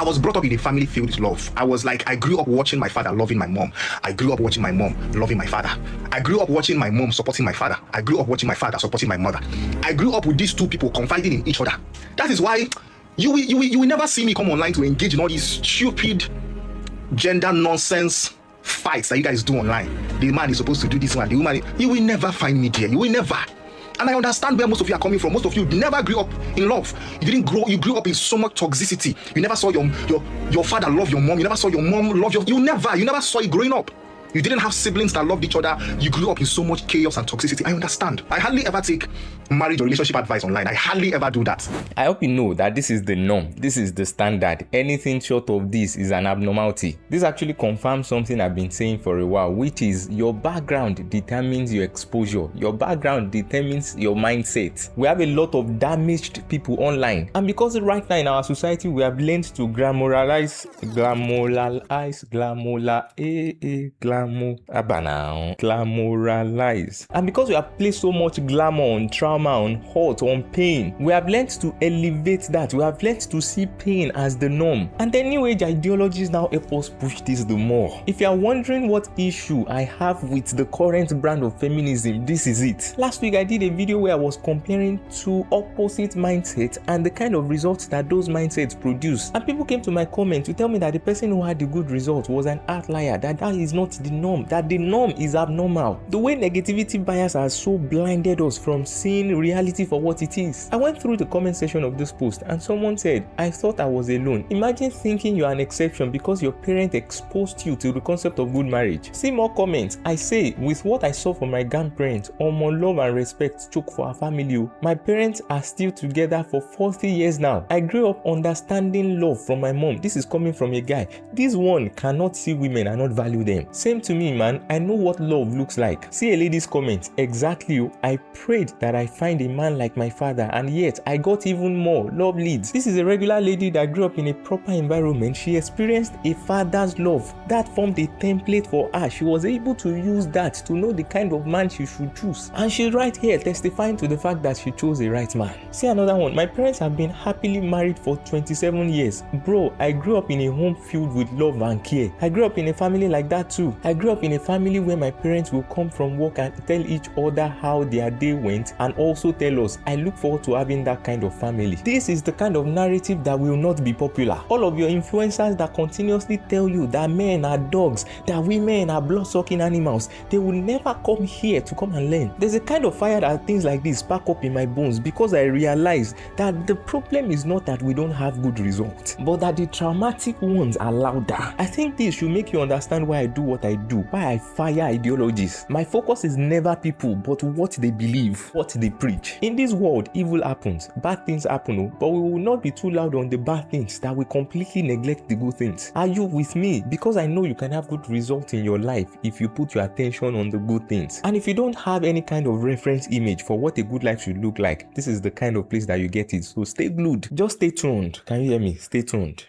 I was brought up in a family filled with love. I grew up watching my father loving my mom. I grew up watching my mom loving my father. I grew up watching my mom supporting my father. I grew up watching my father supporting my mother. I grew up with these two people confiding in each other. That is why you will never see me come online to engage in all these stupid gender nonsense fights that you guys do online. The man is supposed to do this one, the woman. You will never find me there. You will never. And I understand where most of you are coming from. Most of you never grew up in love. You grew up in so much toxicity. You never saw your father love your mom. You never saw your mom love you never saw it growing up. You didn't have siblings that loved each other. You grew up in so much chaos and toxicity. I understand. I hardly ever take marriage or relationship advice online. I hardly ever do that. I hope you know that this is the norm. This is the standard. Anything short of this is an abnormality. This actually confirms something I've been saying for a while, which is your background determines your exposure. Your background determines your mindset. We have a lot of damaged people online. And because right now in our society, we have learned to glamorize. And because we have placed so much glamour on trauma, on hurt, on pain, we have learned to elevate that. We have learned to see pain as the norm. And the new age ideologies now help us push this the more. If you are wondering what issue I have with the current brand of feminism, this is it. Last week I did a video where I was comparing two opposite mindsets and the kind of results that those mindsets produce. And people came to my comment to tell me that the person who had the good result was an outlier, that is not the norm, that the norm is abnormal. The way negativity bias has so blinded us from seeing reality for what it is. I went through the comment section of this post and someone said, I thought I was alone. Imagine thinking you are an exception because your parent exposed you to the concept of good marriage. See more comments. I say, with what I saw from my grandparents, more love and respect choke for our family. My parents are still together for 40 years now. I grew up understanding love from my mom. This is coming from a guy. This one cannot see women and not value them. Same to me, man. I know what love looks like. See a lady's comment. Exactly. I prayed that I find a man like my father, and yet I got even more love leads. This is a regular lady that grew up in a proper environment. She experienced a father's love that formed a template for her. She was able to use that to know the kind of man she should choose, and she's right here testifying to the fact that she chose the right man. See another one. My parents have been happily married for 27 years. Bro, I grew up in a home filled with love and care. I grew up in a family like that too. I grew up in a family where my parents will come from work and tell each other how their day went and also tell us. I look forward to having that kind of family. This is the kind of narrative that will not be popular. All of your influencers that continuously tell you that men are dogs, that women are blood-sucking animals, they will never come here to come and learn. There's a kind of fire that things like this spark up in my bones because I realize that the problem is not that we don't have good results, but that the traumatic ones are louder. I think this should make you understand why I do what I do, why I fire ideologies. My focus is never people, but what they believe, what they preach. In this world, evil happens, bad things happen, but we will not be too loud on the bad things that we completely neglect the good things. Are you with me? Because I know you can have good results in your life if you put your attention on the good things. And if you don't have any kind of reference image for what a good life should look like, this is the kind of place that you get it. So stay glued. Just stay tuned. Can you hear me? Stay tuned.